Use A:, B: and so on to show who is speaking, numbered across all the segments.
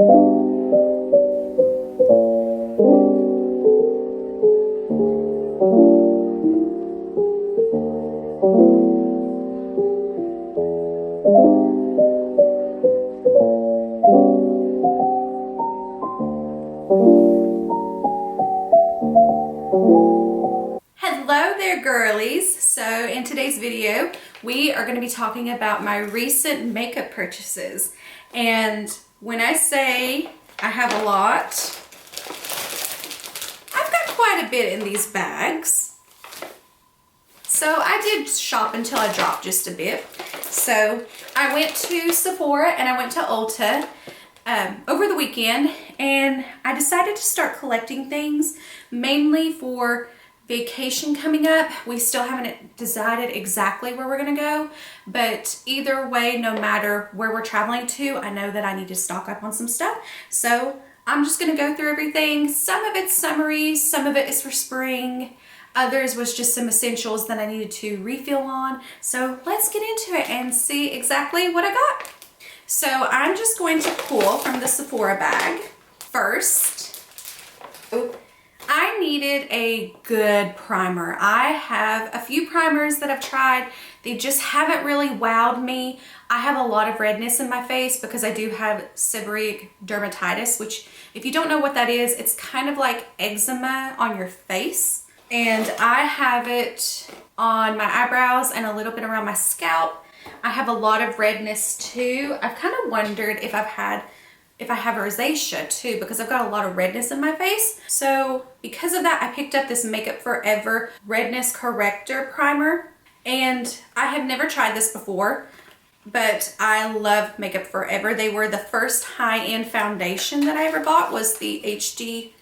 A: Hello there girlies. So in today's video we are going to be talking about my recent makeup purchases, and when I say I have a lot, I've got quite a bit in these bags. So I did shop until I dropped just a bit. So I went to Sephora and I went to Ulta over the weekend, and I decided to start collecting things mainly for vacation coming up. We still haven't decided exactly where we're gonna go, but either way, no matter where we're traveling to, I know that I need to stock up on some stuff. So I'm just gonna go through everything. Some of it's summery, some of it is for spring. Others was just some essentials that I needed to refill on. So let's get into it and see exactly what I got. So I'm just going to pull from the Sephora bag first. I needed a good primer. I have a few primers that I've tried. They just haven't really wowed me. I have a lot of redness in my face because I do have seborrheic dermatitis, which if you don't know what that is, it's kind of like eczema on your face. And I have it on my eyebrows and a little bit around my scalp. I have a lot of redness too. I've kind of wondered if I have rosacea too, because I've got a lot of redness in my face. So because of that, I picked up this Makeup Forever Redness Corrector Primer. And I have never tried this before, but I love Makeup Forever. They were the first high-end foundation that I ever bought, was the HD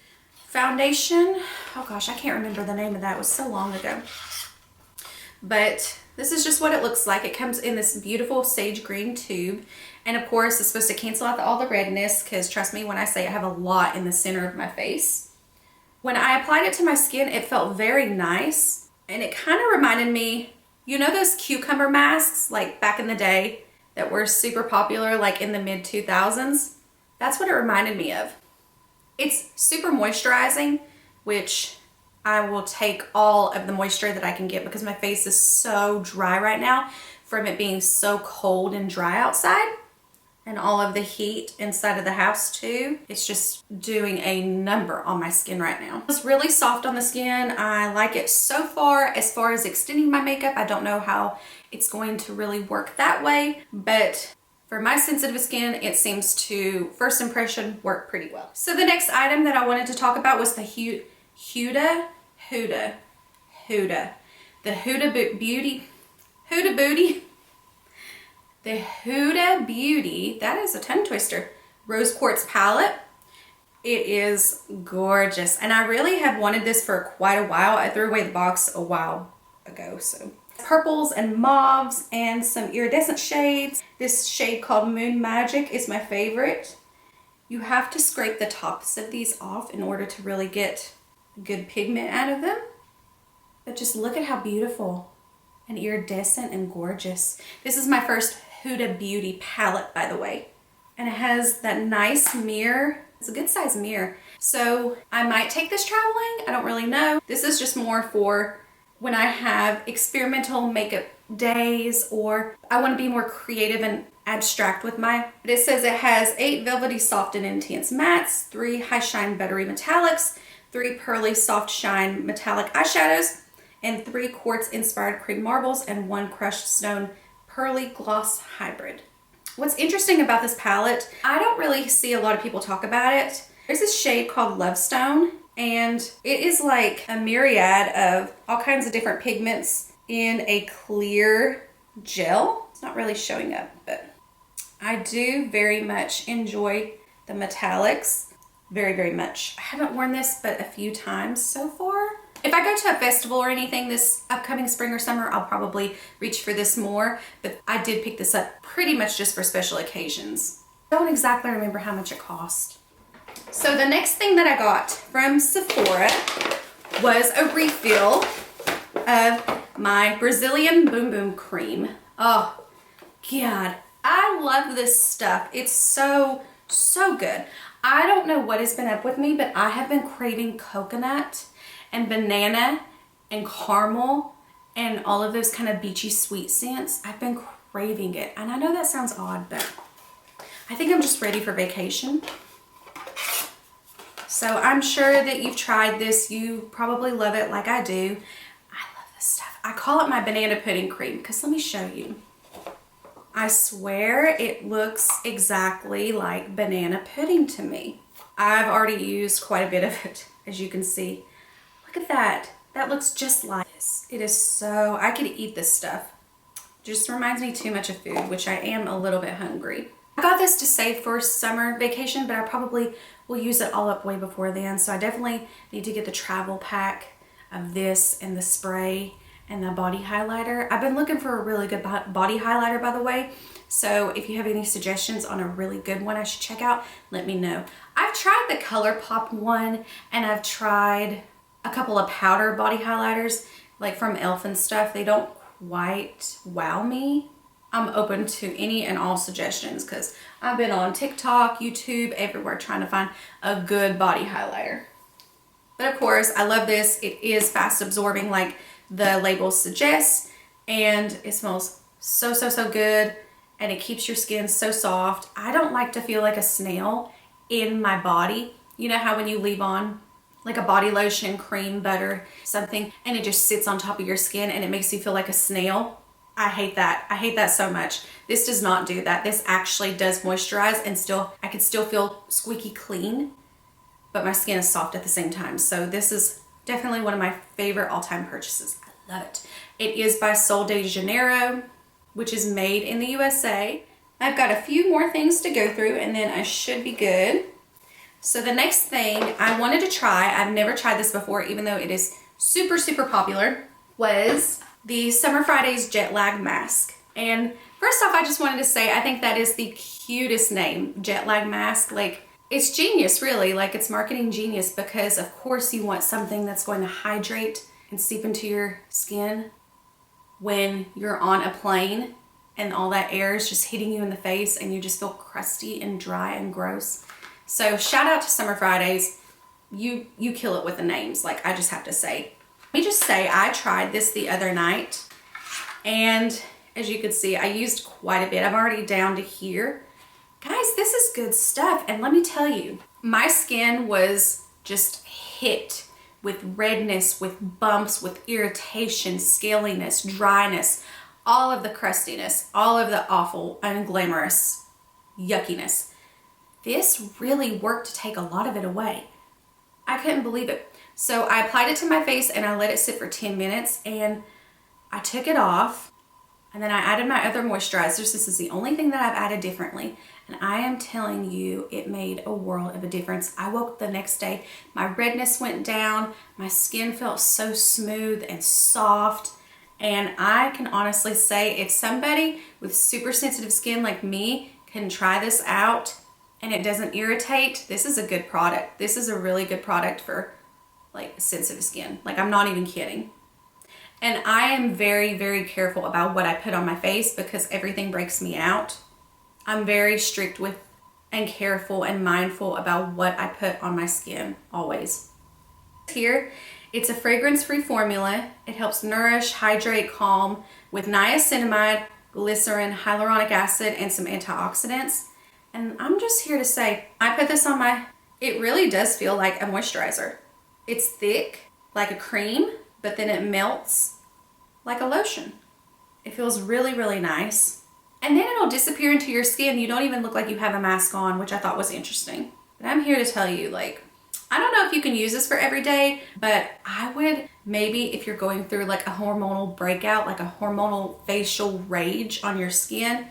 A: foundation. Oh gosh, I can't remember the name of that. It was so long ago. But this is just what it looks like. It comes in this beautiful sage green tube. And of course, it's supposed to cancel out all the redness, because trust me when I say I have a lot in the center of my face. When I applied it to my skin, it felt very nice. And it kind of reminded me, you know those cucumber masks like back in the day that were super popular like in the mid 2000s? That's what it reminded me of. It's super moisturizing, which I will take all of the moisture that I can get because my face is so dry right now from it being so cold and dry outside, and all of the heat inside of the house too. It's just doing a number on my skin right now. It's really soft on the skin. I like it so far. As far as extending my makeup, I don't know how it's going to really work that way, but for my sensitive skin, it seems to, first impression, work pretty well. So the next item that I wanted to talk about was the Huda Beauty, that is a tongue twister, Rose Quartz palette. It is gorgeous, and I really have wanted this for quite a while. I threw away the box a while ago. So purples and mauves and some iridescent shades. This shade called Moon Magic is my favorite. You have to scrape the tops of these off in order to really get good pigment out of them. But just look at how beautiful and iridescent and gorgeous. This is my first Huda Beauty palette, by the way. And it has that nice mirror. It's a good size mirror. So I might take this traveling. I don't really know. This is just more for when I have experimental makeup days, or I want to be more creative and abstract with my, but it says it has 8 velvety soft and intense mattes, 3 high shine buttery metallics, 3 pearly soft shine metallic eyeshadows, and 3 quartz inspired cream marbles, and 1 crushed stone pearly gloss hybrid. What's interesting about this palette, I don't really see a lot of people talk about it. There's this shade called Love Stone, and it is like a myriad of all kinds of different pigments in a clear gel. It's not really showing up, but I do very much enjoy the metallics. Very, very much. I haven't worn this but a few times so far. If I go to a festival or anything this upcoming spring or summer, I'll probably reach for this more, but I did pick this up pretty much just for special occasions. I don't exactly remember how much it cost. So the next thing that I got from Sephora was a refill of my Brazilian Boom Boom Cream. Oh, God. I love this stuff. It's so So good. I don't know what has been up with me, but I have been craving coconut and banana and caramel and all of those kind of beachy sweet scents. I've been craving it. And I know that sounds odd, but I think I'm just ready for vacation. So I'm sure that you've tried this. You probably love it like I do. I love this stuff. I call it my banana pudding cream because let me show you. I swear it looks exactly like banana pudding to me. I've already used quite a bit of it, as you can see. Look at that. That looks just like this. It is so, I could eat this stuff. Just reminds me too much of food, which I am a little bit hungry. I got this to save for summer vacation, but I probably will use it all up way before then. So I definitely need to get the travel pack of this and the spray and the body highlighter. I've been looking for a really good body highlighter, by the way. So if you have any suggestions on a really good one I should check out, let me know. I've tried the Colourpop one, and I've tried a couple of powder body highlighters, like from e.l.f. and stuff. They don't quite wow me. I'm open to any and all suggestions because I've been on TikTok, YouTube, everywhere trying to find a good body highlighter. But of course, I love this. It is fast absorbing like the label suggests, and it smells so, so, so good, and it keeps your skin so soft. I don't like to feel like a snail in my body. You know how when you leave on like a body lotion, cream, butter, something, and it just sits on top of your skin and it makes you feel like a snail? I hate that. I hate that so much. This does not do that. This actually does moisturize, and still, I can still feel squeaky clean, but my skin is soft at the same time. So this is definitely one of my favorite all-time purchases. I love it. It is by Sol De Janiero, which is made in the USA. I've got a few more things to go through and then I should be good. So the next thing I wanted to try, I've never tried this before, even though it is super, super popular, was the Summer Fridays Jet Lag Mask. And first off, I just wanted to say, I think that is the cutest name, Jet Lag Mask. Like, it's genius, really. Like, it's marketing genius, because of course you want something that's going to hydrate and seep into your skin when you're on a plane and all that air is just hitting you in the face and you just feel crusty and dry and gross. So shout out to Summer Fridays. You kill it with the names, like, I just have to say. Let me just say, I tried this the other night, and as you can see, I used quite a bit. I'm already down to here. Guys, this is good stuff. And let me tell you, my skin was just hit with redness, with bumps, with irritation, scaliness, dryness, all of the crustiness, all of the awful, unglamorous yuckiness. This really worked to take a lot of it away. I couldn't believe it. So I applied it to my face and I let it sit for 10 minutes, and I took it off, and then I added my other moisturizers. This is the only thing that I've added differently. And I am telling you, it made a world of a difference. I woke up the next day, my redness went down, my skin felt so smooth and soft. And I can honestly say, if somebody with super sensitive skin like me can try this out and it doesn't irritate, this is a good product. This is a really good product for like sensitive skin. Like, I'm not even kidding. And I am very, very careful about what I put on my face because everything breaks me out. I'm very strict with and careful and mindful about what I put on my skin, always. Here, it's a fragrance-free formula. It helps nourish, hydrate, calm with niacinamide, glycerin, hyaluronic acid, and some antioxidants. And I'm just here to say, I put this on it really does feel like a moisturizer. It's thick, like a cream, but then it melts like a lotion. It feels really, really nice. And then it'll disappear into your skin. You don't even look like you have a mask on, which I thought was interesting. But I'm here to tell you, like, I don't know if you can use this for every day, but I would maybe, if you're going through like a hormonal breakout, like a hormonal facial rage on your skin,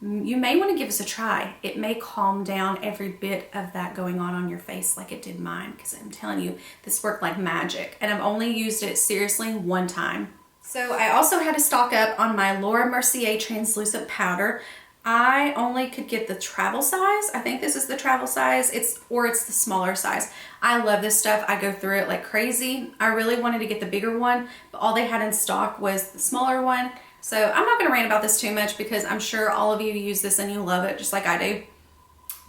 A: you may want to give this a try. It may calm down every bit of that going on your face like it did mine, because I'm telling you, this worked like magic. And I've only used it seriously one time. So I also had to stock up on my Laura Mercier translucent powder. I only could get the travel size. I think this is the travel size. It's the smaller size. I love this stuff. I go through it like crazy. I really wanted to get the bigger one, but all they had in stock was the smaller one. So I'm not going to rant about this too much because I'm sure all of you use this and you love it just like I do.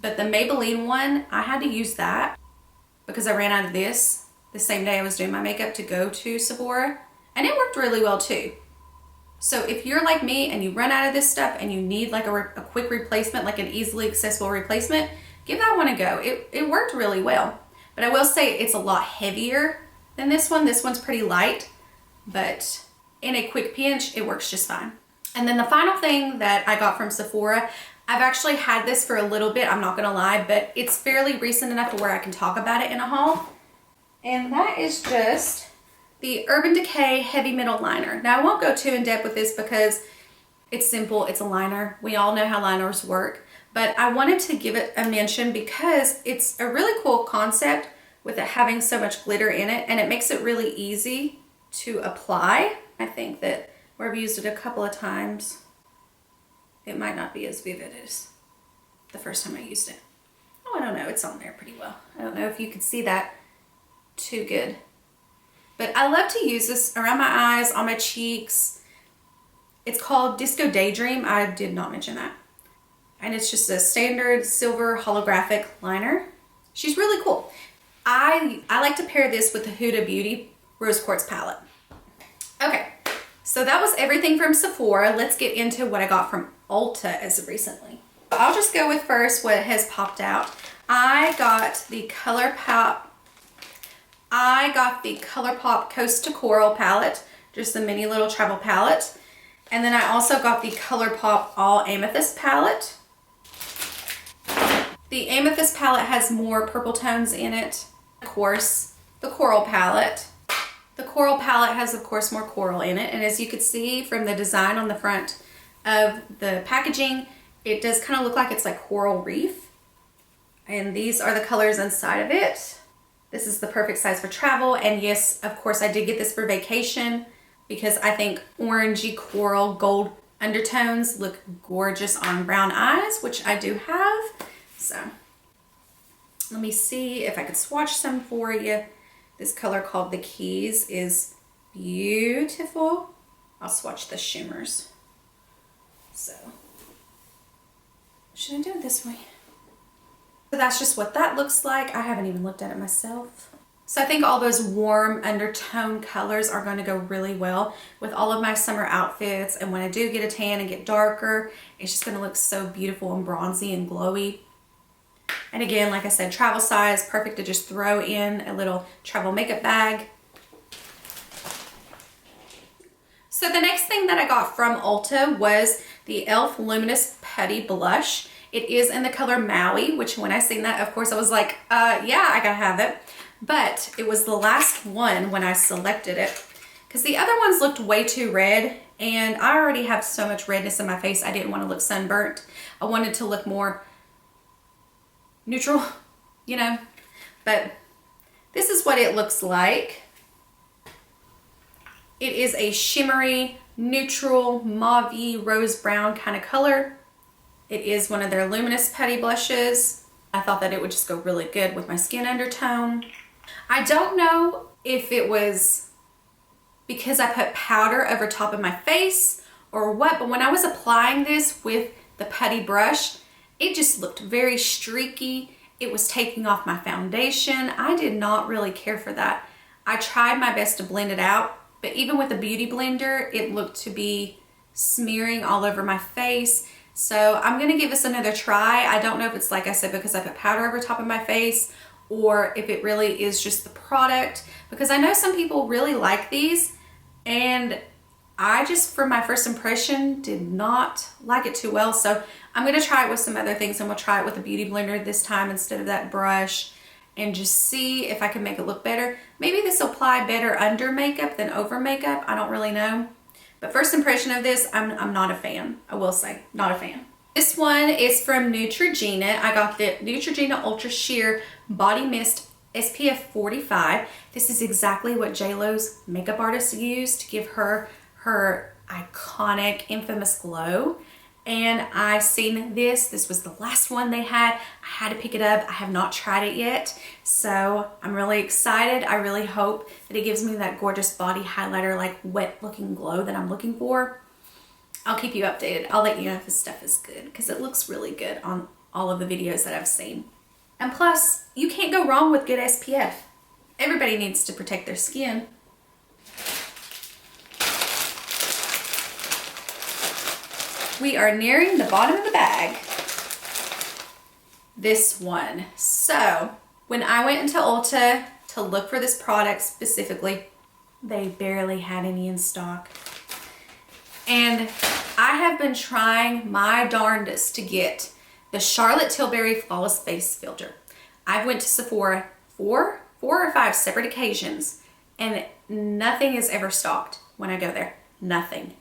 A: But the Maybelline one, I had to use that because I ran out of this the same day I was doing my makeup to go to Sephora, and it worked really well too. So if you're like me and you run out of this stuff and you need like a quick replacement, like an easily accessible replacement, give that one a go. It worked really well. But I will say it's a lot heavier than this one. This one's pretty light, but in a quick pinch, it works just fine. And then the final thing that I got from Sephora, I've actually had this for a little bit, I'm not gonna lie, but it's fairly recent enough to where I can talk about it in a haul. And that is just the Urban Decay Heavy Metal Liner. Now I won't go too in depth with this because it's simple, it's a liner. We all know how liners work, but I wanted to give it a mention because it's a really cool concept with it having so much glitter in it, and it makes it really easy to apply. I think that where I've used it a couple of times, it might not be as vivid as the first time I used it. Oh, I don't know, it's on there pretty well. I don't know if you could see that too good. But I love to use this around my eyes, on my cheeks. It's called Disco Daydream. I did not mention that. And it's just a standard silver holographic liner. She's really cool. I like to pair this with the Huda Beauty Rose Quartz palette. Okay, so that was everything from Sephora. Let's get into what I got from Ulta as of recently. I'll just go with first what has popped out. I got the Colourpop Coast to Coral palette, just the mini little travel palette. And then I also got the Colourpop All Amethyst palette. The Amethyst palette has more purple tones in it. Of course, the Coral palette. The Coral palette has, of course, more coral in it. And as you can see from the design on the front of the packaging, it does kind of look like it's like coral reef. And these are the colors inside of it. This is the perfect size for travel. And yes, of course, I did get this for vacation because I think orangey coral gold undertones look gorgeous on brown eyes, which I do have. So let me see if I could swatch some for you. This color called the Keys is beautiful. I'll swatch the shimmers. So should I do it this way? So that's just what that looks like. I haven't even looked at it myself. So I think all those warm undertone colors are going to go really well with all of my summer outfits. And when I do get a tan and get darker, it's just going to look so beautiful and bronzy and glowy. And again, like I said, travel size, perfect to just throw in a little travel makeup bag. So the next thing that I got from Ulta was the e.l.f. Luminous Putty Blush. It is in the color Maui, which when I seen that, of course, I was like, yeah, I gotta have it. But it was the last one when I selected it because the other ones looked way too red, and I already have so much redness in my face. I didn't want to look sunburnt. I wanted to look more neutral, you know, but this is what it looks like. It is a shimmery, neutral, mauve-y, rose brown kind of color. It is one of their luminous putty blushes. I thought that it would just go really good with my skin undertone. I don't know if it was because I put powder over top of my face or what, but when I was applying this with the putty brush, it just looked very streaky. It was taking off my foundation. I did not really care for that. I tried my best to blend it out, but even with a beauty blender, it looked to be smearing all over my face. So I'm gonna give this another try. I don't know if it's, like I said, because I put powder over top of my face or if it really is just the product, because I know some people really like these, and I just, from my first impression, did not like it too well. So I'm gonna try it with some other things, and we'll try it with a beauty blender this time instead of that brush and just see if I can make it look better. Maybe this will apply better under makeup than over makeup. I don't really know. But first impression of this, I'm not a fan. I will say, not a fan. This one is from Neutrogena. I got the Neutrogena Ultra Sheer Body Mist SPF 45. This is exactly what JLo's makeup artist used to give her her iconic, infamous glow. And I seen this. This was the last one they had. I had to pick it up. I have not tried it yet. So I'm really excited. I really hope that it gives me that gorgeous body highlighter, like wet looking glow that I'm looking for. I'll keep you updated. I'll let you know if this stuff is good because it looks really good on all of the videos that I've seen. And plus, you can't go wrong with good SPF. Everybody needs to protect their skin. We are nearing the bottom of the bag. This one. So, when I went into Ulta to look for this product specifically, they barely had any in stock. And I have been trying my darndest to get the Charlotte Tilbury Flawless Face Filter. I went to Sephora four or five separate occasions, and nothing is ever stocked when I go there. Nothing.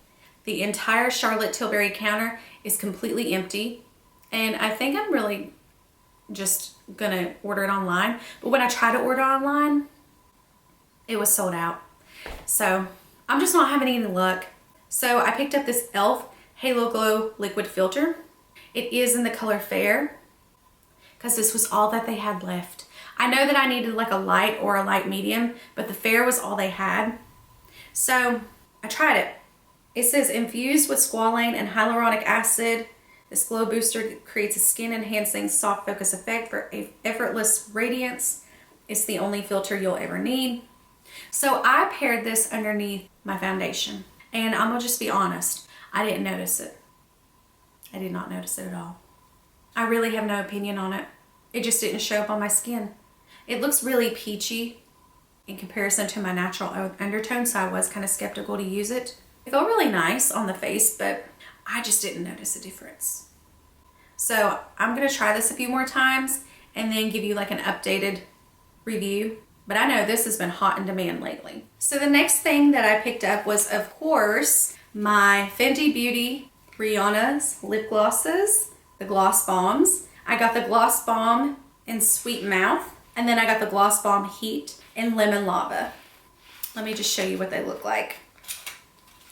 A: The entire Charlotte Tilbury counter is completely empty, and I think I'm really just gonna order it online. But when I tried to order online, it was sold out. So I'm just not having any luck. So I picked up this e.l.f. Halo Glow Liquid Filter. It is in the color Fair, because this was all that they had left. I know that I needed like a light or a light medium, but the Fair was all they had. So I tried it. It says infused with squalane and hyaluronic acid. This glow booster creates a skin enhancing soft focus effect for effortless radiance. It's the only filter you'll ever need. So I paired this underneath my foundation, and I'm gonna just be honest, I didn't notice it. I did not notice it at all. I really have no opinion on it. It just didn't show up on my skin. It looks really peachy in comparison to my natural undertone, so I was kind of skeptical to use it. It felt really nice on the face, but I just didn't notice a difference. So I'm gonna try this a few more times and then give you like an updated review. But I know this has been hot in demand lately. So the next thing that I picked up was, of course, my Fenty Beauty Rihanna's lip glosses, the Gloss Bombs. I got the Gloss Bomb in Sweet Mouth, and then I got the Gloss Bomb Heat in Lemon Lava. Let me just show you what they look like.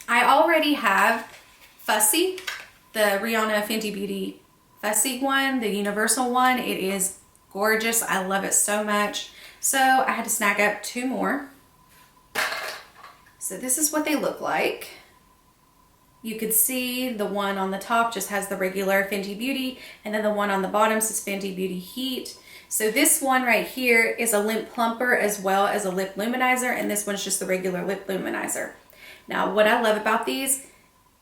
A: I already have Fussy, the Rihanna Fenty Beauty Fussy one, the universal one. It is gorgeous. I love it so much. So I had to snag up two more. So this is what they look like. You could see the one on the top just has the regular Fenty Beauty, and then the one on the bottom says Fenty Beauty Heat. So this one right here is a lip plumper as well as a lip luminizer, and this one's just the regular lip luminizer. Now, what I love about these,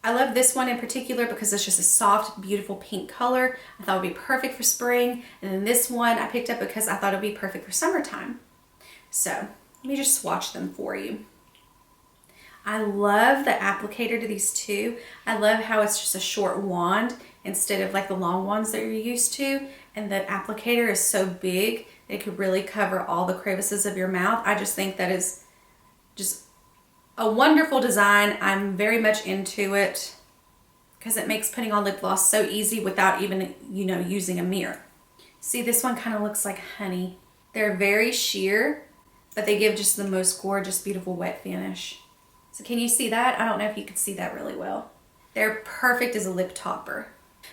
A: I love this one in particular because it's just a soft, beautiful pink color. I thought it would be perfect for spring. And then this one I picked up because I thought it would be perfect for summertime. So let me just swatch them for you. I love the applicator to these two. I love how it's just a short wand instead of like the long ones that you're used to. And the applicator is so big, it could really cover all the crevices of your mouth. I just think that is just a wonderful design. I'm very much into it because it makes putting on lip gloss so easy without even, you know, using a mirror. See, this one kind of looks like honey. They're very sheer, but they give just the most gorgeous, beautiful wet finish. So can you see that? I don't know if you can see that really well. They're perfect as a lip topper,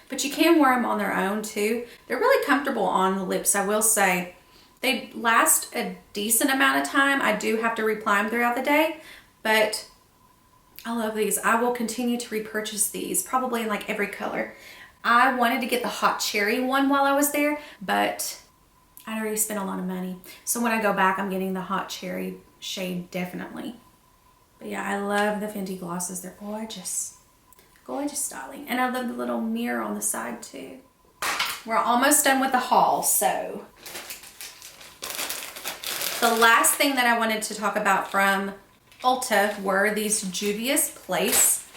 A: but you can wear them on their own too. They're really comfortable on the lips, I will say. They last a decent amount of time. I do have to reapply them throughout the day, but I love these. I will continue to repurchase these, probably in like every color. I wanted to get the hot cherry one while I was there, but I already spent a lot of money. So when I go back, I'm getting the hot cherry shade definitely. But yeah, I love the Fenty glosses. They're gorgeous. Gorgeous styling. And I love the little mirror on the side too. We're almost done with the haul, so. The last thing that I wanted to talk about from Ulta were these Juvias Place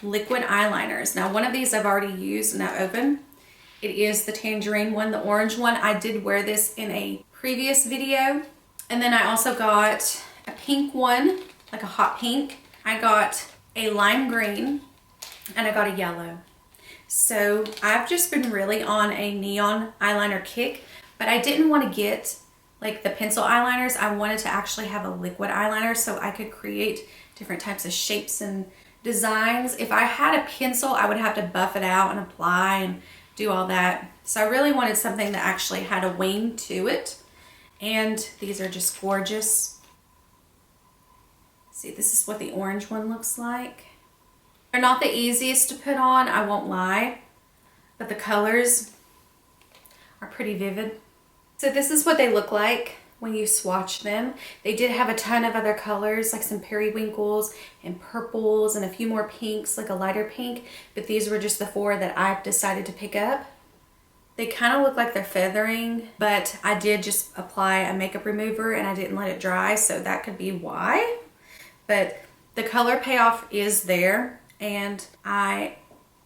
A: liquid eyeliners. Now, one of these I've already used and I opened. It is the tangerine one, the orange one. I did wear this in a previous video. And then I also got a pink one, like a hot pink. I got a lime green and I got a yellow. So I've just been really on a neon eyeliner kick, but I didn't want to get like the pencil eyeliners. I wanted to actually have a liquid eyeliner so I could create different types of shapes and designs. If I had a pencil, I would have to buff it out and apply and do all that. So I really wanted something that actually had a wing to it. And these are just gorgeous. See, this is what the orange one looks like. They're not the easiest to put on, I won't lie, but the colors are pretty vivid. So this is what they look like when you swatch them. They did have a ton of other colors, like some periwinkles and purples and a few more pinks, like a lighter pink, but these were just the 4 that I decided to pick up. They kind of look like they're feathering, but I did just apply a makeup remover and I didn't let it dry, so that could be why. But the color payoff is there, and I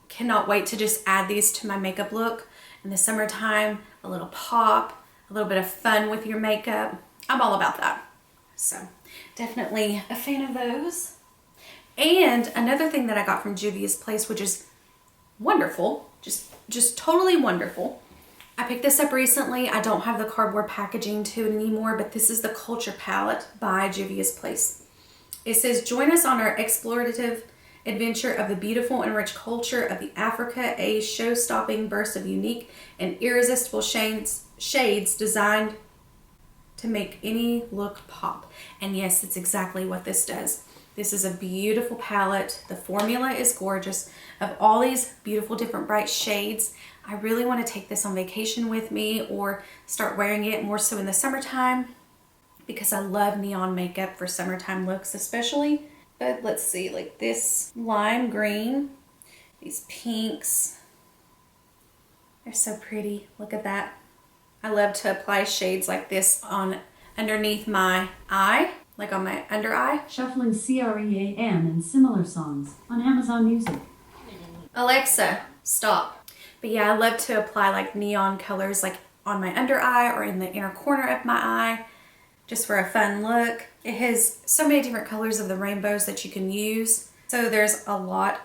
A: cannot wait to just add these to my makeup look in the summertime. A little pop, a little bit of fun with your makeup. I'm all about that. So definitely a fan of those. And another thing that I got from Juvias Place, which is wonderful, just totally wonderful. I picked this up recently. I don't have the cardboard packaging to it anymore, but this is the Culture Palette by Juvias Place. It says, join us on our explorative adventure of the beautiful and rich culture of the Africa, a show-stopping burst of unique and irresistible shades designed to make any look pop. And yes, that's exactly what this does. This is a beautiful palette. The formula is gorgeous. Of all these beautiful different bright shades, I really want to take this on vacation with me or start wearing it more so in the summertime because I love neon makeup for summertime looks especially. But let's see, like this lime green, these pinks, they're so pretty. Look at that. I love to apply shades like this on underneath my eye, like on my under eye.
B: Shuffling CREAM and similar songs on Amazon Music.
A: Alexa, stop. But yeah, I love to apply like neon colors like on my under eye or in the inner corner of my eye, just for a fun look. It has so many different colors of the rainbows that you can use. So there's a lot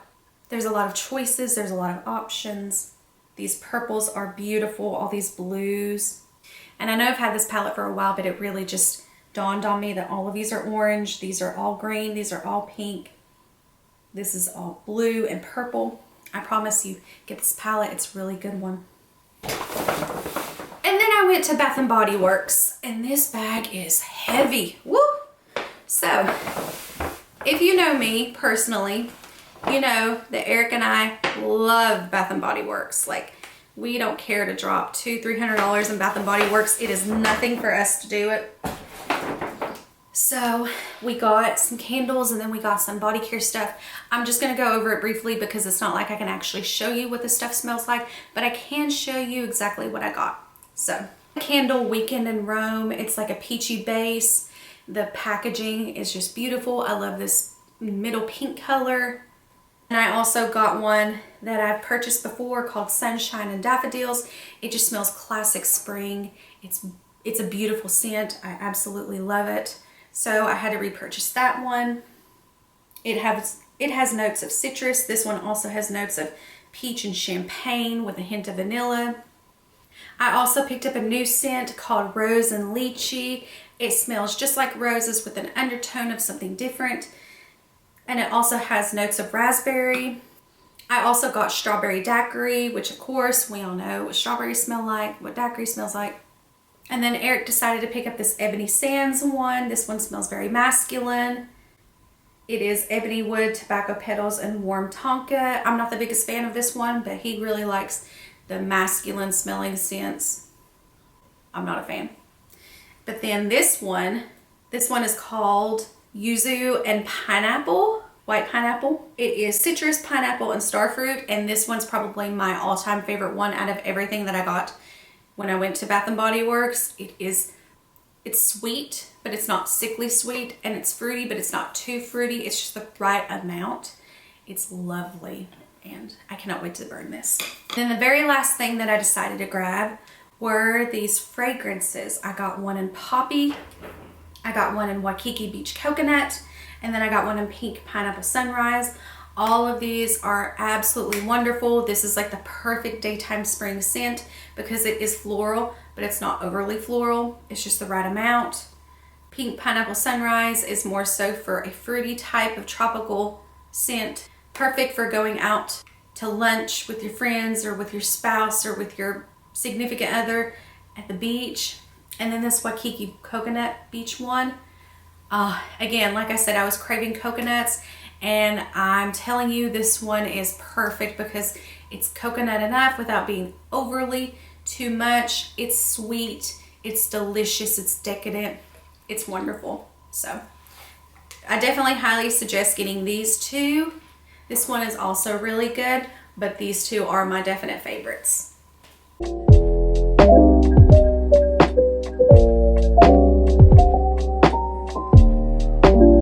A: of choices, there's a lot of options. These purples are beautiful, all these blues. And I know I've had this palette for a while, but it really just dawned on me that all of these are orange, these are all green, these are all pink. This is all blue and purple. I promise you, get this palette, it's a really good one. And then I went to Bath & Body Works, and this bag is heavy. Woo! So, if you know me personally, you know that Eric and I love Bath & Body Works. Like, we don't care to drop $200-300 in Bath & Body Works. It is nothing for us to do it. So we got some candles and then we got some body care stuff. I'm just gonna go over it briefly because it's not like I can actually show you what this stuff smells like, but I can show you exactly what I got. So, candle Weekend in Rome. It's like a peachy base. The packaging is just beautiful. I love this middle pink color. And I also got one that I've purchased before called Sunshine and Daffodils. It just smells classic spring. It's a beautiful scent. I absolutely love it. So I had to repurchase that one. It has notes of citrus. This one also has notes of peach and champagne with a hint of vanilla. I also picked up a new scent called Rose and Lychee. It smells just like roses with an undertone of something different. And it also has notes of raspberry. I also got Strawberry Daiquiri, which of course we all know what strawberries smell like, what daiquiri smells like. And then Eric decided to pick up this Ebony Sands one. This one smells very masculine. It is ebony wood, tobacco petals, and warm tonka. I'm not the biggest fan of this one, but he really likes the masculine smelling scents. I'm not a fan. But then this one is called Yuzu and Pineapple, white pineapple. It is citrus, pineapple, and starfruit, and this one's probably my all-time favorite one out of everything that I got when I went to Bath & Body Works. It's sweet, but it's not sickly sweet, and it's fruity, but it's not too fruity. It's just the right amount. It's lovely, and I cannot wait to burn this. Then the very last thing that I decided to grab were these fragrances. I got one in Poppy, I got one in Waikiki Beach Coconut, and then I got one in Pink Pineapple Sunrise. All of these are absolutely wonderful. This is like the perfect daytime spring scent because it is floral, but it's not overly floral. It's just the right amount. Pink Pineapple Sunrise is more so for a fruity type of tropical scent. Perfect for going out to lunch with your friends or with your spouse or with your significant other at the beach. And then this Waikiki Coconut Beach one. Again, like I said, I was craving coconuts, and I'm telling you this one is perfect because it's coconut enough without being overly too much. It's sweet, it's delicious, it's decadent, it's wonderful. So I definitely highly suggest getting these two. This one is also really good, but these two are my definite favorites.